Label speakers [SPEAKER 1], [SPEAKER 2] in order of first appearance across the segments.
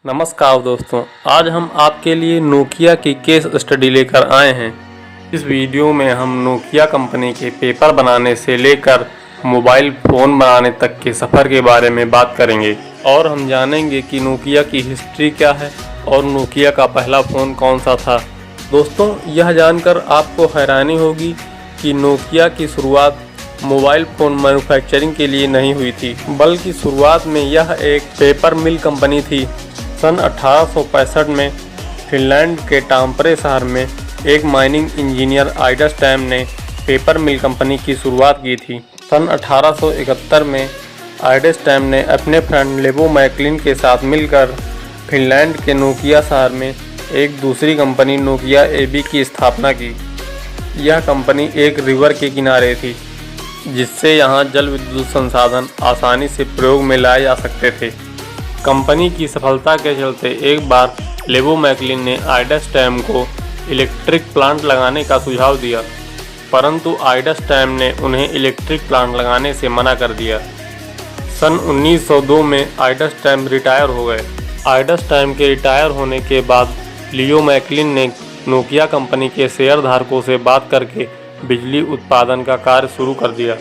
[SPEAKER 1] नमस्कार दोस्तों, आज हम आपके लिए नोकिया की केस स्टडी लेकर आए हैं। इस वीडियो में हम नोकिया कंपनी के पेपर बनाने से लेकर मोबाइल फ़ोन बनाने तक के सफ़र के बारे में बात करेंगे और हम जानेंगे कि नोकिया की हिस्ट्री क्या है और नोकिया का पहला फ़ोन कौन सा था। दोस्तों, यह जानकर आपको हैरानी होगी कि नोकिया की शुरुआत मोबाइल फ़ोन मैन्युफैक्चरिंग के लिए नहीं हुई थी, बल्कि शुरुआत में यह एक पेपर मिल कंपनी थी। सन 1865 में फिनलैंड के टाम्परे शहर में एक माइनिंग इंजीनियर आइडस्टैम ने पेपर मिल कंपनी की शुरुआत की थी। सन 1871 में आइडस्टैम ने अपने फ्रेंड लेबो मैकलिन के साथ मिलकर फिनलैंड के नोकिया शहर में एक दूसरी कंपनी नोकिया एबी की स्थापना की। यह कंपनी एक रिवर के किनारे थी, जिससे यहाँ जल विद्युत संसाधन आसानी से प्रयोग में लाए जा सकते थे। कंपनी की सफलता के चलते एक बार लेबो मैकलिन ने आइडस्टैम को इलेक्ट्रिक प्लांट लगाने का सुझाव दिया, परंतु आइडस्टैम ने उन्हें इलेक्ट्रिक प्लांट लगाने से मना कर दिया। सन 1902 में आइडस्टैम रिटायर हो गए। आइडस्टैम के रिटायर होने के बाद लियो मैकलिन ने नोकिया कंपनी के शेयरधारकों से बात करके बिजली उत्पादन का कार्य शुरू कर दिया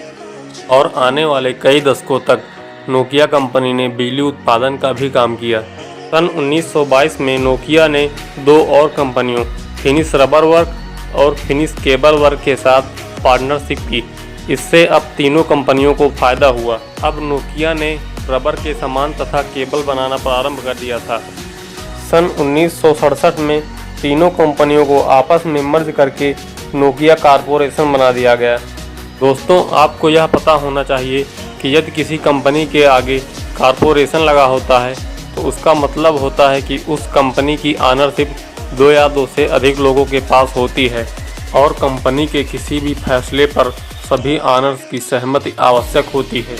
[SPEAKER 1] और आने वाले कई दशकों तक नोकिया कंपनी ने बिजली उत्पादन का भी काम किया। सन 1922 में नोकिया ने दो और कंपनियों फिनिश रबर वर्क और फिनिश केबल वर्क के साथ पार्टनरशिप की। इससे अब तीनों कंपनियों को फायदा हुआ। अब नोकिया ने रबर के सामान तथा केबल बनाना प्रारंभ कर दिया था। सन 1967 में तीनों कंपनियों को आपस में मर्ज करके नोकिया कॉर्पोरेशन बना दिया गया। दोस्तों, आपको यह पता होना चाहिए कि यदि किसी कंपनी के आगे कॉर्पोरेशन लगा होता है तो उसका मतलब होता है कि उस कंपनी की ऑनरशिप दो या दो से अधिक लोगों के पास होती है और कंपनी के किसी भी फैसले पर सभी ऑनर्स की सहमति आवश्यक होती है।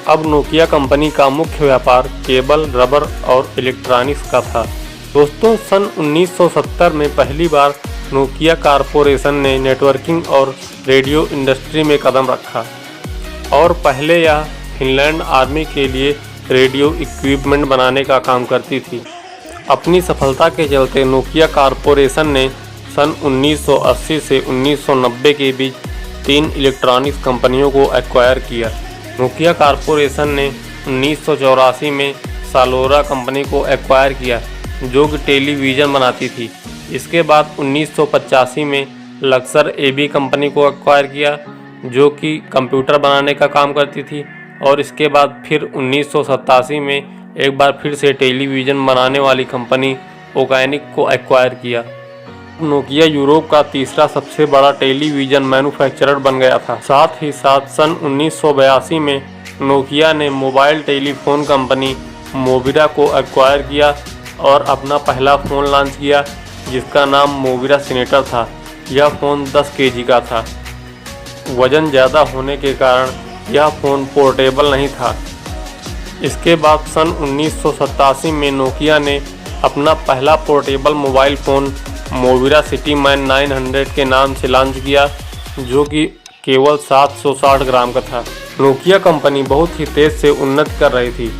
[SPEAKER 1] अब नोकिया कंपनी का मुख्य व्यापार केबल, रबर और इलेक्ट्रॉनिक्स का था। दोस्तों, सन 1970 में पहली बार नोकिया कॉर्पोरेशन ने नेटवर्किंग और रेडियो इंडस्ट्री में कदम रखा और पहले यह फिनलैंड आर्मी के लिए रेडियो इक्विपमेंट बनाने का काम करती थी। अपनी सफलता के चलते नोकिया कॉर्पोरेशन ने सन 1980 से 1990 के बीच 3 इलेक्ट्रॉनिक्स कंपनियों को एक्वायर किया। नोकिया कॉर्पोरेशन ने 1984 में सालोरा कंपनी को एक्वायर किया, जो कि टेलीविज़न बनाती थी। इसके बाद 1985 में लक्सर एबी कंपनी को एक्वायर किया, जो कि कंप्यूटर बनाने का काम करती थी, और इसके बाद फिर 1987 में एक बार फिर से टेलीविज़न बनाने वाली कंपनी ओकैनिक को एक्वायर किया। नोकिया यूरोप का तीसरा सबसे बड़ा टेलीविज़न मैन्युफैक्चरर बन गया था। साथ ही साथ सन 1982 में नोकिया ने मोबाइल टेलीफोन कंपनी मोविरा को एक्वायर किया और अपना पहला फ़ोन लॉन्च किया, जिसका नाम मोविरा सीनेटर था। यह फ़ोन 10 केजी का था। वज़न ज़्यादा होने के कारण यह फ़ोन पोर्टेबल नहीं था। इसके बाद सन 1987 में नोकिया ने अपना पहला portable mobile phone Mobira Cityman 900 के नाम से लॉन्च किया, जो कि केवल 760 ग्राम का था। नोकिया कंपनी बहुत ही तेज़ से उन्नति कर रही थी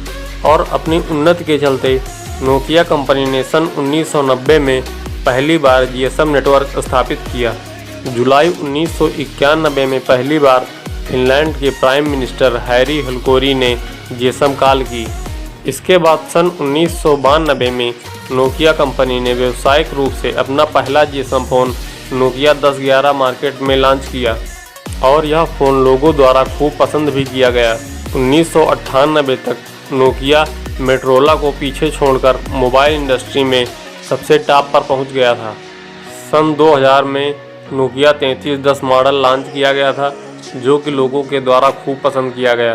[SPEAKER 1] और अपनी उन्नति के चलते नोकिया कंपनी ने सन 1990 में पहली बार जीएसएम नेटवर्क स्थापित किया। जुलाई 1991 में पहली बार फिनलैंड के प्राइम मिनिस्टर हैरी हलकोरी ने जीएसएम कॉल की। इसके बाद सन 1992 में नोकिया कंपनी ने व्यावसायिक रूप से अपना पहला जीएसएम फ़ोन नोकिया 1011 मार्केट में लॉन्च किया और यह फ़ोन लोगों द्वारा खूब पसंद भी किया गया। 1998 तक नोकिया मोटोरोला को पीछे छोड़कर मोबाइल इंडस्ट्री में सबसे टॉप पर पहुंच गया था। सन 2000 में नोकिया 3310 मॉडल लॉन्च किया गया था, जो कि लोगों के द्वारा खूब पसंद किया गया।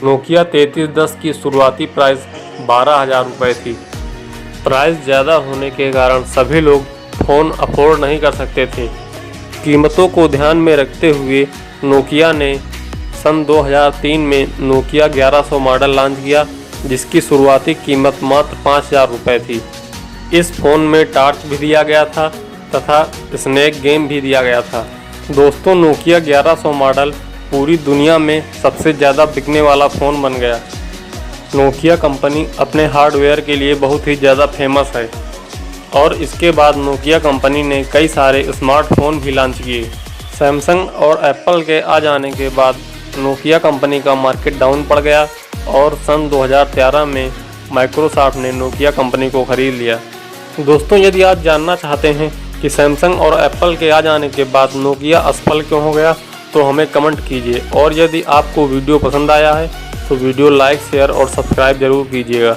[SPEAKER 1] नोकिया 3310 की शुरुआती प्राइस 12,000 रुपये थी। प्राइस ज़्यादा होने के कारण सभी लोग फ़ोन अफोर्ड नहीं कर सकते थे। कीमतों को ध्यान में रखते हुए नोकिया ने सन 2003 में नोकिया 1100 मॉडल लॉन्च किया, जिसकी शुरुआती कीमत मात्र 5,000 रुपये थी। इस फ़ोन में टॉर्च भी दिया गया था तथा स्नैक गेम भी दिया गया था। दोस्तों, नोकिया 1100 मॉडल पूरी दुनिया में सबसे ज़्यादा बिकने वाला फ़ोन बन गया। नोकिया कंपनी अपने हार्डवेयर के लिए बहुत ही ज़्यादा फेमस है और इसके बाद नोकिया कंपनी ने कई सारे स्मार्टफोन भी लॉन्च किए। सैमसंग और एप्पल के आ जाने के बाद नोकिया कंपनी का मार्केट डाउन पड़ गया और सन 2013 में माइक्रोसॉफ्ट ने नोकिया कंपनी को खरीद लिया। दोस्तों, यदि आप जानना चाहते हैं कि सैमसंग और एप्पल के आ जाने के बाद नोकिया असफल क्यों हो गया, तो हमें कमेंट कीजिए और यदि आपको वीडियो पसंद आया है तो वीडियो लाइक, शेयर और सब्सक्राइब जरूर कीजिएगा।